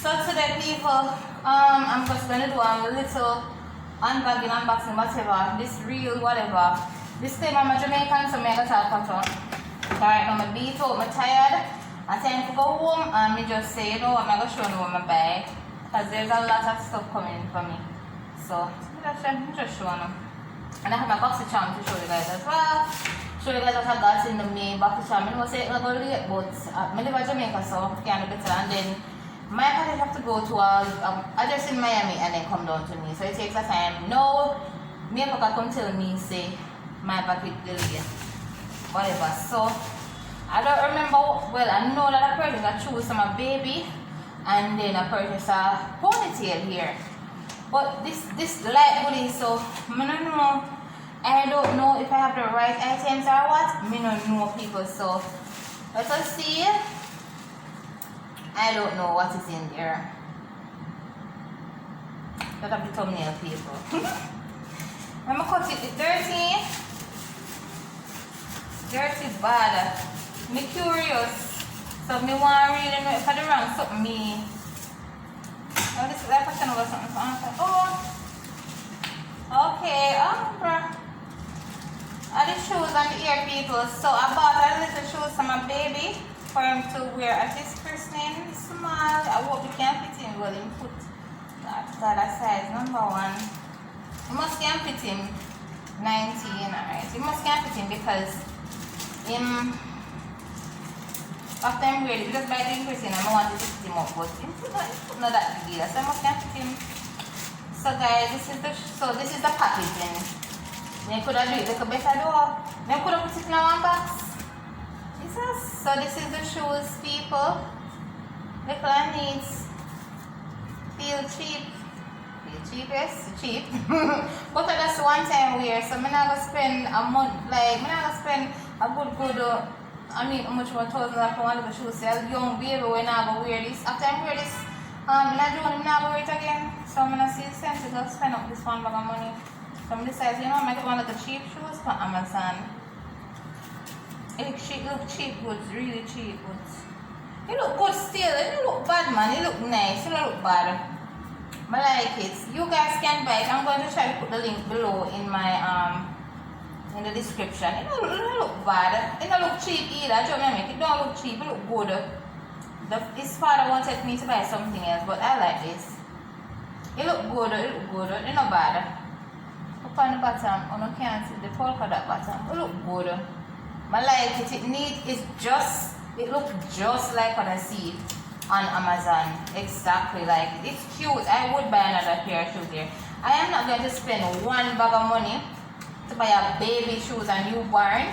So today people, I'm just gonna do a little unbagging, unboxing, whatever. This real whatever. This time I'm a Jamaican, so I'm gonna talk about it. Alright, now I'm beat out, I'm tired. I time to go home and me just say, you know what, I'm gonna show you what I'm buy. Because there's a lot of stuff coming for me. So I'm just showing them. And I have my boxy charm to show you guys as well. Show you guys what I got in the main boxy charm. I know say it's not going to late, but I live in Jamaica, so I can't do better. And then my package have to go to a address in Miami and then come down to me. So it takes a time. No, me and Papa come tell me, say, my package delayed. Whatever. So I don't remember, well, I know that I purchased a shoes for my baby. And then I purchased a ponytail here. But this light bully, so I don't know if I have the right items or what. I don't know people, so let us see. I don't know what is in there. That have the thumbnail people. I'm gonna cut it. It's dirty. Dirty bad. Me curious. So me want really know if I do wrong something me. Oh, this is like a channel or something. Oh, okay. Bruh. Are the shoes and the ear people. So I bought a little shoes for my baby for him to wear at his christening. Small. I hope you can fit him. Well, him put that size number 1. You must can fit him 19, alright. You must can fit him because him. After I'm ready, just by doing christening, I wanted to fit him up, but it's not that big deal. So I must can fit him. So guys, this is the packaging. You could have do it like a better door. You could have put it in one box. So this is the shoes, people. Little and neat. Feel cheap. Feel cheap, yes, cheap. But that's one time wear. So I'm not gonna spend a month, like I'm not gonna spend a good I mean how much $1,000 for one little shoes. So a young baby when I go wear this. After I wear this, in June I'm not gonna wear it again. So I'm gonna see the sense to go spend up this one bag of money. From this size, you know, I make one of the cheap shoes for Amazon. It look cheap goods, really cheap goods. It look good still, it don't look bad man, it look nice, it don't look bad. I like it. You guys can buy it. I'm going to try to put the link below in my in the description. It don't look bad. It don't look cheap either. Do you know what I mean? It don't look cheap, it look good. His father wanted me to buy something else, but I like this. It look good, it's not bad. Up on the bottom, you can't see the polka dot bottom. It look good. I like it. It looks just like what I see on Amazon. Exactly like it. It's cute. I would buy another pair of shoes here. I am not going to spend one bag of money to buy a baby shoes and newborn.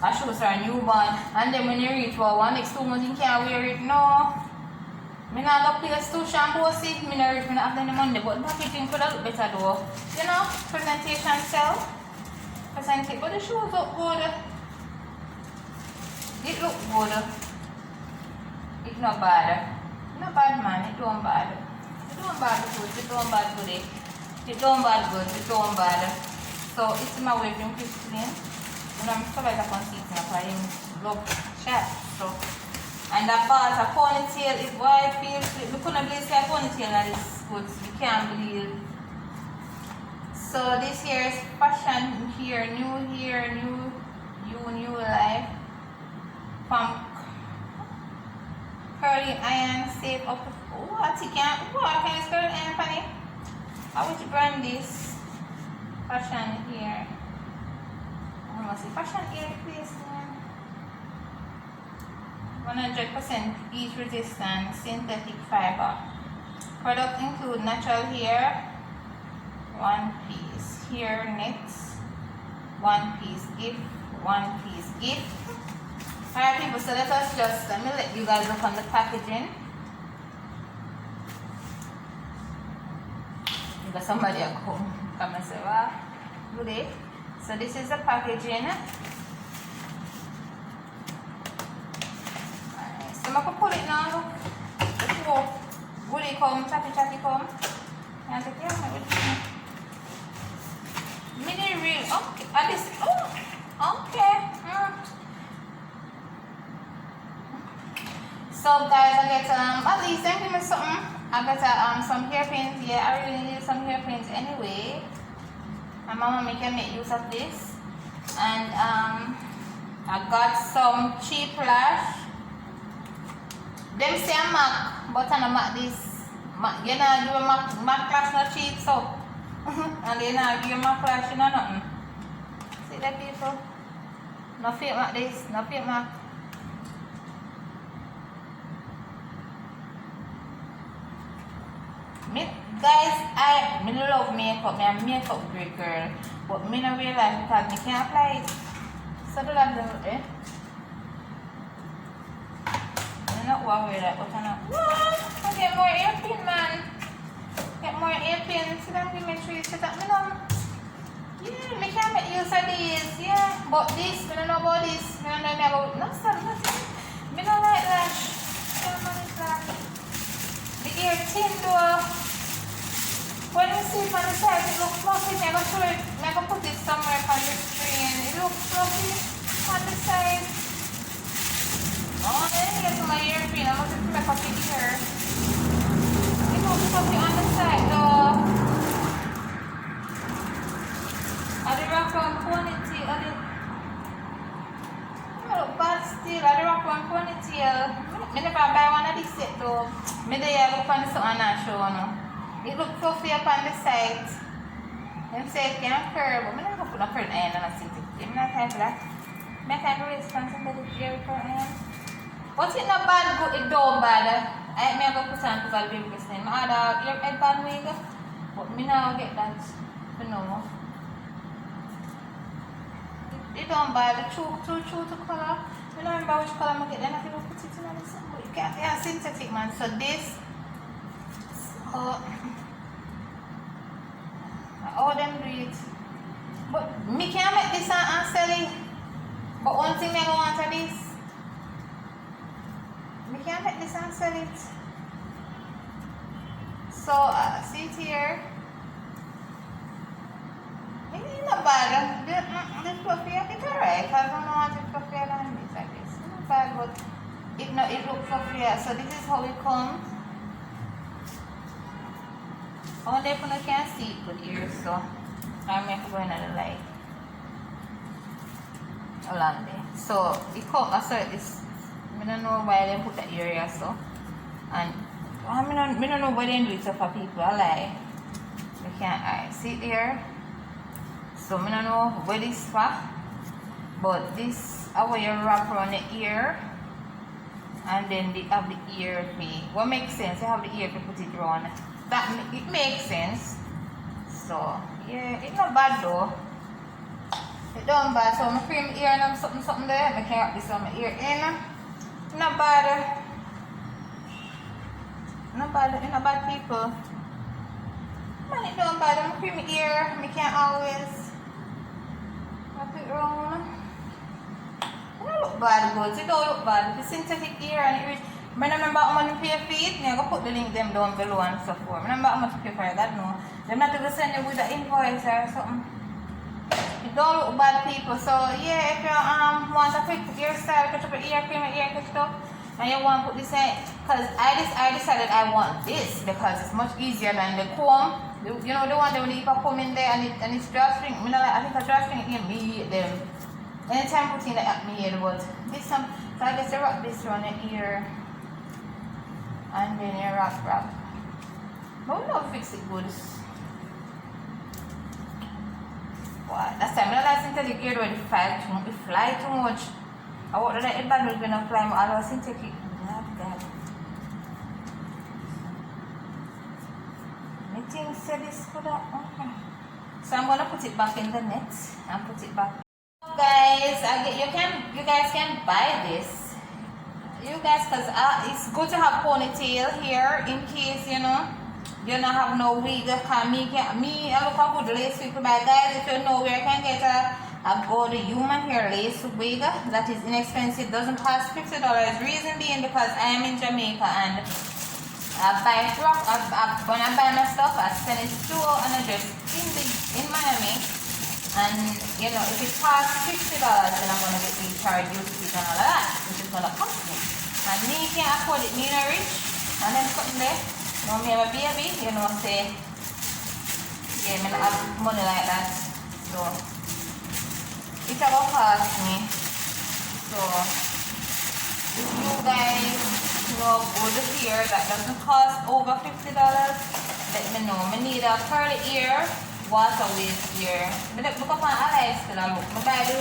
A shoes for a newborn. And then when you reach for one next 2 months you can't wear it. No. I not go place 2 shampoos. I not reach, I not have any money. But packaging could have looked better though. You know, presentation sell. But the shoes look good. It look good. It's not bad. Not bad man, it don't bad. It don't bad good, it don't bad good. It don't bad good, it don't bad. So it's my way to clean. And I'm surprised I can't see it now because I love chat. So and I bought a ponytail, it's white feels. We couldn't believe a ponytail that is good. We can't believe. So this here is fashion here, new life. From curly iron safe up. What you can use curly iron for it? I would brand this fashion here. I must say fashion here please. 100% heat resistant synthetic fiber. Products include natural hair, 1 piece hair knits, 1 piece gift, 1 piece gift. Alright people, so let me let you guys look on the packaging. You got somebody at home come and say, wow, good day. So this is the packaging. Alright, so I'm going to pull it now. Look. Before woody come, chatty come. And I take care of it. Mini reel. Okay. At this. Oh, okay. So guys, I get at least give me something. I got some hairpins. Yeah, I really need some hairpins anyway. And my mommy can make use of this. And I got some cheap lash. Them say a Mac, but I don't Mac this. You know, give a Mac lash not cheap, so. And then I give a Mac lash, you know nothing. See that people? No fake Mac this, no fake Mac. Guys, I love makeup. I'm a makeup great girl, but me not realize because I can't apply it. So do that, eh? I'm not worried that, but I'm not. What? I get more hairpin, man. Get more hairpin. So then give me 3 set up. Me know. Yeah, me can make use of these. Yeah, but this, me don't know about this. Me don't know about. No, stop, nothing. Me don't like lash. The ear thin though. When you see it on the side, it looks fluffy. I'm going to show it. I'm going to put it somewhere on the screen. It looks fluffy on the side. Oh, then you get to my earpiece. I'm going to make up the ear. It looks fluffy on the side though. I did rock on ponytail. I look bad still. I did rock on ponytail. I never buy one of these set though. I look on this one and show no. It looks fluffy up on the side. Them say it can curl, but I'm not going to put a curl iron on a city. I'm not time for that. I'm time for responsibility here for iron. But it's not bad, but it's don't bad. I'm going to put on because I'll be listening. I had a headband wig, but I now get that. You know. It don't bad. True to color. I don't remember which color I get. Then I can put it in this. But you can't, yeah, synthetic man. So this. All them do it. But me can make this and sell it. But one thing I don't want is this. Me can make this and sell it. So see it here. It's not bad. This fluffy, I think alright. I don't know what it's fluffier than this like this. It's not bad, but it looks fluffier. So this is how it comes. Only if I can't see it with ears, so I'm going to go another light along there. So it comes, I saw this. I don't know why they put that area so. And I don't know why they do it so for people. I lie. You can't see it there. So I don't know where this for. But this is where you wrap around the ear. And then they have the ear fee. What makes sense? You have the ear to put it around. That it makes sense. So yeah, it's not bad though. It don't bad. So I'm cream ear and something there. I can wrap this on my ear in. Not bad. Not bad people. Man, it don't bad. I'm cream ear. I can always wrap it around. It don't look bad, good. It don't look bad. The synthetic ear and it. I remember how much you pay for it. I'm going to put the link them down below and stuff for. I remember how much you pay for that, no. They're not going to send you with the invoice or something. It don't look bad, people. So, yeah, if you want a quick hairstyle, cut up your ear cream, your ear cut up, and you want to put this in, because I decided I want this because it's much easier than the comb. You know, the one that when you put comb in there and it's drawstring. I think a drawstring in me, them. Anytime put in the me here, but this some, so I guess you wrap this around the ear. And then you wrap. But we don't fix it good. What? Last time I synthetic ear when it fly too much. I want that headband was gonna fly more. I was synthetic. God. I think this could have. Okay. So I'm gonna put it back in the net and put it back. Guys, you guys can buy this. You guys, because it's good to have ponytail here in case you don't have no wig. Cause me I look a good lace wig. But guys, if you know where I can get a good human hair lace wig that is inexpensive, doesn't cost $50. Reason being because I am in Jamaica and when I buy my stuff, I send it to an address in Miami. And if it costs $50, then I'm gonna get recharged duty and all of that, which is gonna cost me. And me can't afford it, me not rich, and then something there. Now me have a baby, you know, say, yeah, I don't have money like that. So, it will cost me. So, if you guys know good hair that doesn't cost over $50, let me know. I need a curly ear, water waist hair. I look up on Alive still. I look. I buy the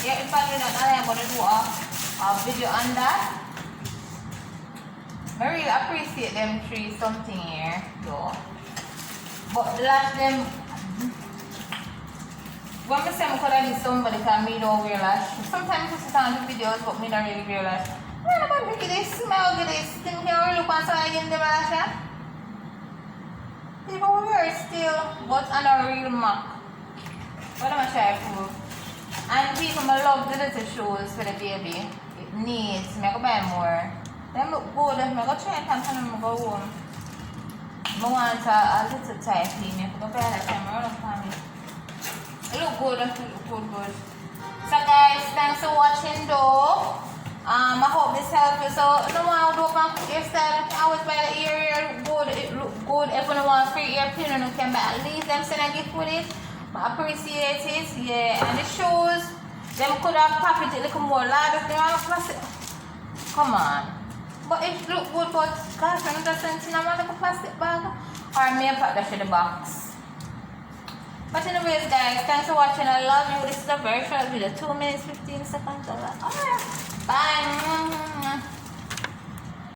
hair in fact that I'm going to do a video on that. I really appreciate them three something here though. But the last them when I say I could have somebody can me don't wear lash. Sometimes I sit on the videos but me don't really wear lash. Man, I'm look at this, smell at this, thing here look on so I get the lash. People wear it still, but on a real Mac. What am I trying to prove? And people I love the little shoes for the baby. It needs me I go buy more. Them look good. I'm going to try and come and go home. I want a little tight clean. I'm going to buy that camera for me. It look good. It look good. So guys, thanks for watching though. I hope this helped you. So no one do up hairstyle. I always buy the ear good. It look good. If you want free ear pin, you can buy at least them send a gift with it. I appreciate it. Yeah. And the shoes, them could have packaged it a little more large. Come on. But it look good, but gosh, I'm not sending a plastic bag. Or maybe put that in the box. But anyways guys, thanks for watching. I love you. This is a very short video, 2 minutes 15 seconds. Alright. Bye.